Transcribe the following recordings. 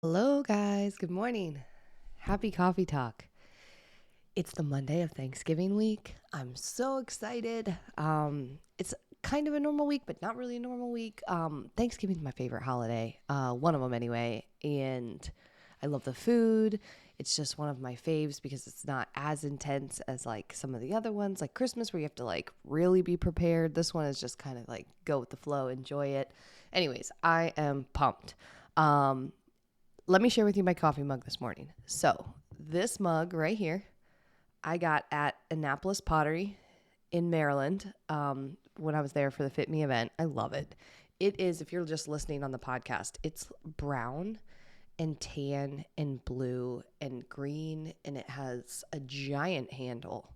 Hello, guys. Good morning. Happy Coffee Talk. It's the Monday of Thanksgiving week. I'm so excited. It's kind of a normal week, but not really a normal week. Thanksgiving's my favorite holiday, one of them anyway. And I love the food. It's just one of my faves because it's not as intense as like some of the other ones, like Christmas, where you have to like really be prepared. This one is just kind of like go with the flow, enjoy it. Anyways, I am pumped. Um, Let me share with you my coffee mug this morning. So, this mug right here, I got at Annapolis Pottery in Maryland when I was there for the fitme event. I love it. It is, if you're just listening on the podcast, it's brown and tan and blue and green, and it has a giant handle.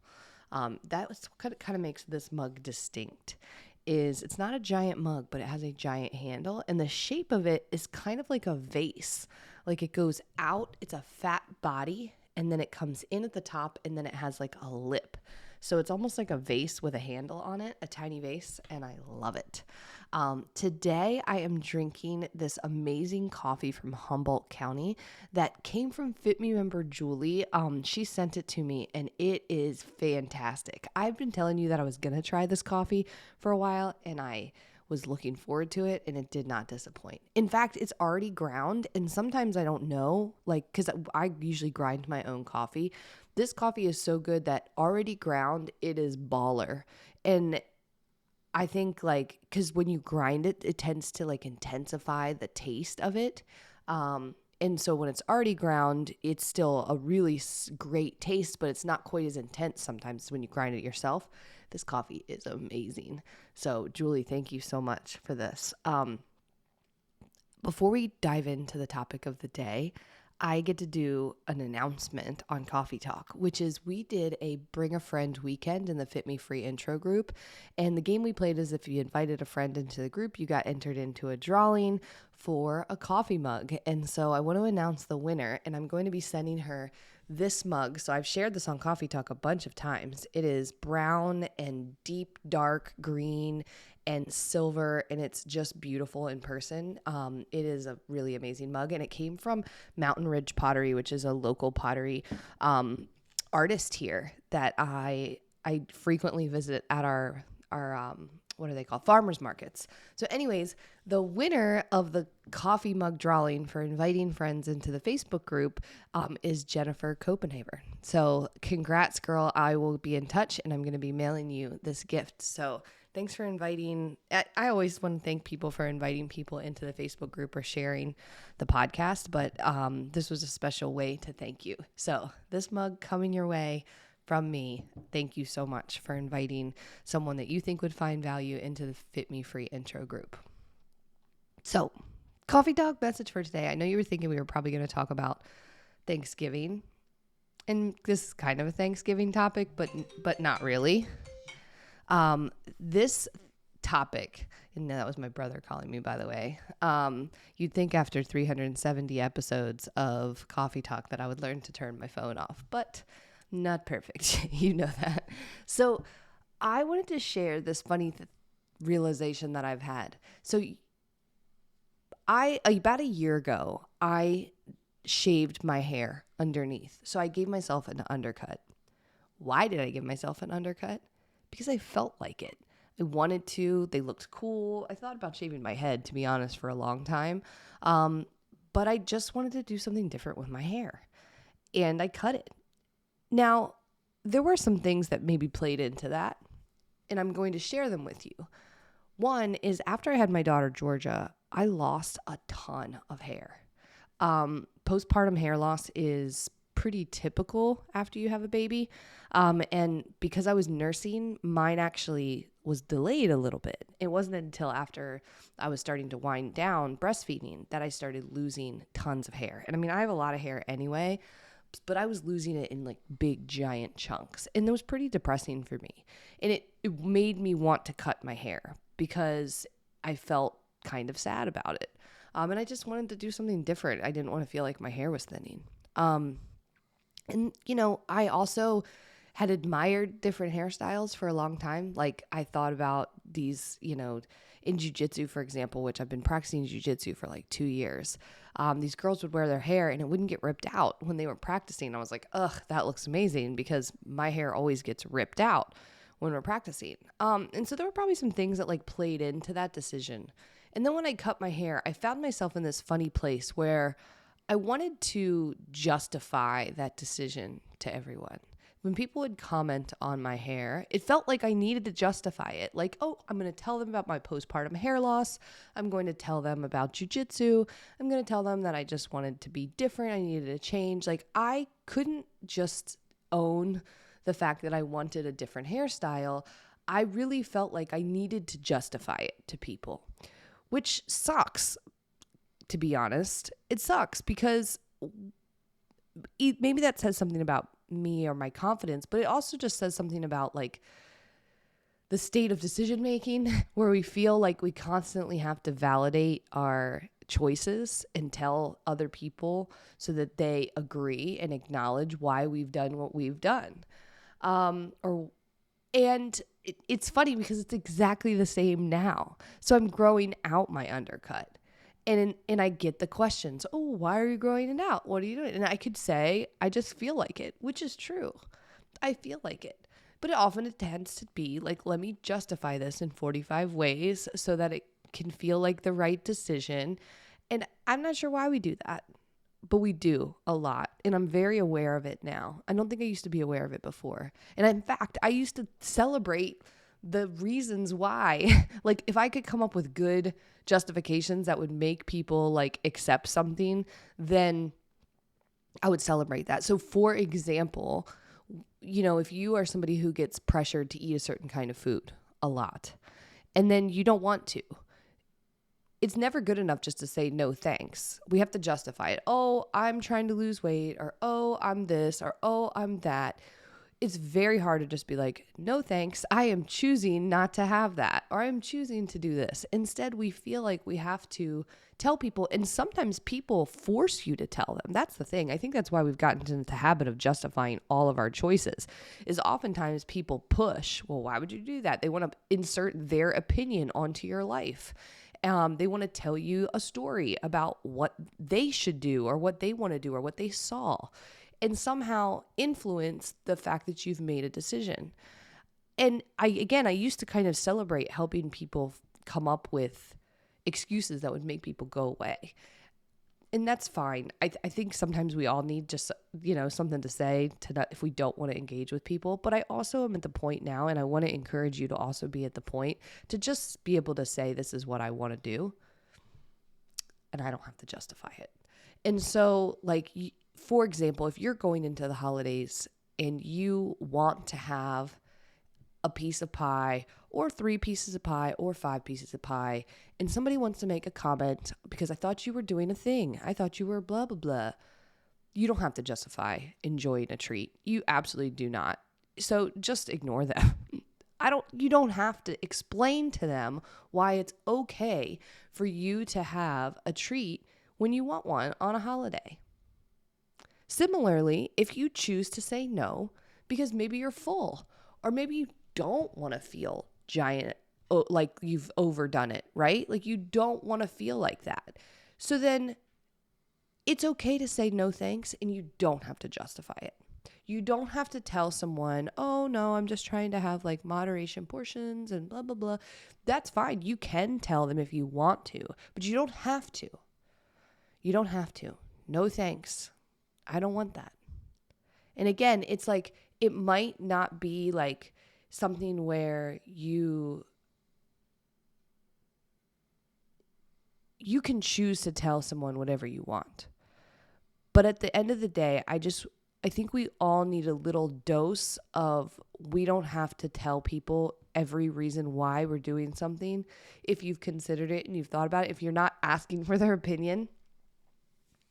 That was kind of makes this mug distinct. Is it's not a giant mug, but it has a giant handle, and the shape of it is kind of like a vase. Like it goes out, it's a fat body, and then it comes in at the top, and then it has like a lip. So it's almost like a vase with a handle on it, a tiny vase, and I love it. Today, I am drinking this amazing coffee from Humboldt County that came from fitme member Julie. She sent it to me, and it is fantastic. I've been telling you that I was going to try this coffee for a while, and I was looking forward to it, and it did not disappoint. In fact, it's already ground, and sometimes I don't know, like, because I usually grind my own coffee. This coffee is so good that already ground, it is baller. And I think like, because when you grind it, it tends to like intensify the taste of it. And so when it's already ground, it's still a really great taste, but it's not quite as intense sometimes when you grind it yourself. This coffee is amazing. So, Julie, thank you so much for this. Before we dive into the topic of the day, I get to do an announcement on Coffee Talk, which is we did a Bring a Friend weekend in the Fit Me Free intro group. And the game we played is if you invited a friend into the group, you got entered into a drawing for a coffee mug. And so I want to announce the winner, and I'm going to be sending her this mug. So I've shared this on Coffee Talk a bunch of times. It is brown and deep dark green and silver, and it's just beautiful in person. It is a really amazing mug, and it came from Mountain Ridge Pottery, which is a local pottery artist here that I frequently visit at our what are they called? Farmers markets. So anyways, the winner of the coffee mug drawing for inviting friends into the Facebook group is Jennifer Copenhaver. So congrats, girl. I will be in touch, and I'm going to be mailing you this gift. So thanks for inviting. I always want to thank people for inviting people into the Facebook group or sharing the podcast, but this was a special way to thank you. So this mug coming your way from me. Thank you so much for inviting someone that you think would find value into the Fit Me Free intro group. So, coffee dog message for today. I know you were thinking we were probably going to talk about Thanksgiving, and this is kind of a Thanksgiving topic, but not really. This topic, and that was my brother calling me, by the way. You'd think after 370 episodes of Coffee Talk that I would learn to turn my phone off, but not perfect. You know that. So I wanted to share this funny realization that I've had. So about a year ago, I shaved my hair underneath. So I gave myself an undercut. Why did I give myself an undercut? Because I felt like it. I wanted to. They looked cool. I thought about shaving my head, to be honest, for a long time. But I just wanted to do something different with my hair. And I cut it. Now, there were some things that maybe played into that, and I'm going to share them with you. One is after I had my daughter, Georgia, I lost a ton of hair. Postpartum hair loss is pretty typical after you have a baby. And because I was nursing, mine actually was delayed a little bit. It wasn't until after I was starting to wind down breastfeeding that I started losing tons of hair. And I mean, I have a lot of hair anyway, but I was losing it in like big giant chunks, and it was pretty depressing for me. And it made me want to cut my hair because I felt kind of sad about it. And I just wanted to do something different. I didn't want to feel like my hair was thinning. And, you know, I also had admired different hairstyles for a long time. Like I thought about these, you know, in jujitsu, for example, which I've been practicing jujitsu for like 2 years. these girls would wear their hair and it wouldn't get ripped out when they were practicing. I was like, ugh, that looks amazing, because my hair always gets ripped out when we're practicing. And so there were probably some things that like played into that decision. And then when I cut my hair, I found myself in this funny place where I wanted to justify that decision to everyone. When people would comment on my hair, it felt like I needed to justify it. Like, oh, I'm going to tell them about my postpartum hair loss. I'm going to tell them about jujitsu. I'm going to tell them that I just wanted to be different. I needed a change. Like, I couldn't just own the fact that I wanted a different hairstyle. I really felt like I needed to justify it to people, which sucks, to be honest. It sucks because maybe that says something about me or my confidence, but it also just says something about like the state of decision making, where we feel like we constantly have to validate our choices and tell other people so that they agree and acknowledge why we've done what we've done. It's funny because it's exactly the same now. So I'm growing out my undercut. And I get the questions, oh, why are you growing it out? What are you doing? And I could say, I just feel like it, which is true. I feel like it. But it tends to be like, let me justify this in 45 ways so that it can feel like the right decision. And I'm not sure why we do that, but we do a lot. And I'm very aware of it now. I don't think I used to be aware of it before. And in fact, I used to celebrate the reasons why. Like, if I could come up with good justifications that would make people like accept something, then I would celebrate that. So for example, if you are somebody who gets pressured to eat a certain kind of food a lot, and then you don't want to, it's never good enough just to say no thanks. We have to justify it. Oh, I'm trying to lose weight, or oh, I'm this, or oh, I'm that. It's very hard to just be like, no thanks, I am choosing not to have that, or I'm choosing to do this. Instead, we feel like we have to tell people, and sometimes people force you to tell them. That's the thing. I think that's why we've gotten into the habit of justifying all of our choices, is oftentimes people push, well, why would you do that? They want to insert their opinion onto your life. They want to tell you a story about what they should do, or what they want to do, or what they saw, and somehow influence the fact that you've made a decision. And I used to kind of celebrate helping people come up with excuses that would make people go away. And that's fine. I think sometimes we all need just, something to say if we don't want to engage with people. But I also am at the point now, and I want to encourage you to also be at the point to just be able to say, this is what I want to do, and I don't have to justify it. And so, for example, if you're going into the holidays and you want to have a piece of pie, or 3 pieces of pie, or 5 pieces of pie, and somebody wants to make a comment because I thought you were doing a thing, I thought you were blah, blah, blah, you don't have to justify enjoying a treat. You absolutely do not. So just ignore them. You don't have to explain to them why it's okay for you to have a treat when you want one on a holiday. Similarly, if you choose to say no because maybe you're full, or maybe you don't want to feel giant, like you've overdone it, right? Like you don't want to feel like that. So then it's okay to say no thanks, and you don't have to justify it. You don't have to tell someone, oh no, I'm just trying to have like moderation portions and blah, blah, blah. That's fine. You can tell them if you want to, but you don't have to. You don't have to. No thanks. I don't want that. And again, it's like, it might not be like something where you can choose to tell someone whatever you want. But at the end of the day, I think we all need a little dose of, we don't have to tell people every reason why we're doing something. If you've considered it and you've thought about it, if you're not asking for their opinion,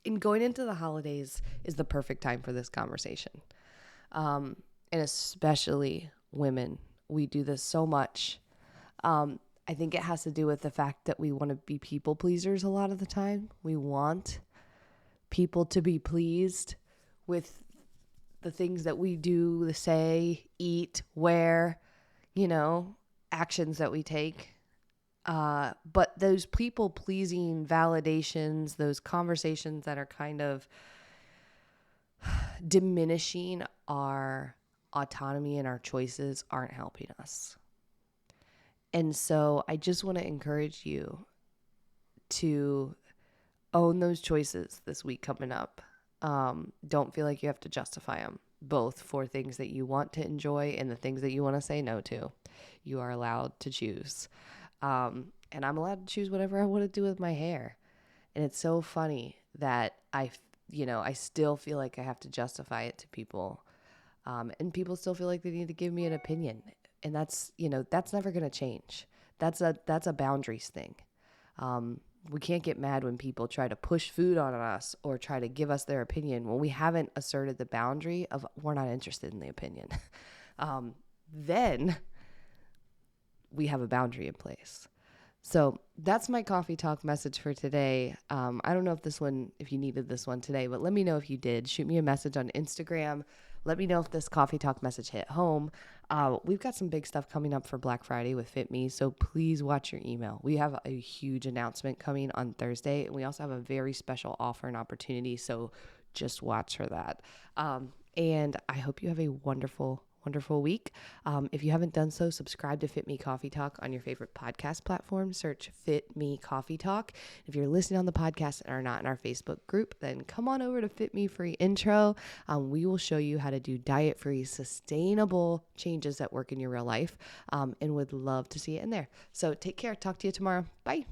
and going into the holidays is the perfect time for this conversation. And especially women, we do this so much. I think it has to do with the fact that we want to be people pleasers a lot of the time. We want people to be pleased with the things that we do, say, eat, wear, actions that we take. But those people pleasing validations, those conversations that are kind of diminishing our autonomy and our choices aren't helping us. And so I just want to encourage you to own those choices this week coming up. Don't feel like you have to justify them, both for things that you want to enjoy and the things that you want to say no to. You are allowed to choose. And I'm allowed to choose whatever I want to do with my hair. And it's so funny that I still feel like I have to justify it to people. And people still feel like they need to give me an opinion. And that's never going to change. That's a boundaries thing. We can't get mad when people try to push food on us or try to give us their opinion when we haven't asserted the boundary of we're not interested in the opinion. Then we have a boundary in place. So that's my coffee talk message for today. I don't know if you needed this one today, but let me know if you did. Shoot me a message on Instagram. Let me know if this coffee talk message hit home. We've got some big stuff coming up for Black Friday with fitme, so please watch your email. We have a huge announcement coming on Thursday, and we also have a very special offer and opportunity, so just watch for that. And I hope you have a wonderful week. If you haven't done so, subscribe to Fit Me Coffee Talk on your favorite podcast platform. Search Fit Me Coffee Talk. If you're listening on the podcast and are not in our Facebook group, then come on over to Fit Me Free Intro. We will show you how to do diet-free, sustainable changes that work in your real life, and would love to see it in there. So take care. Talk to you tomorrow. Bye.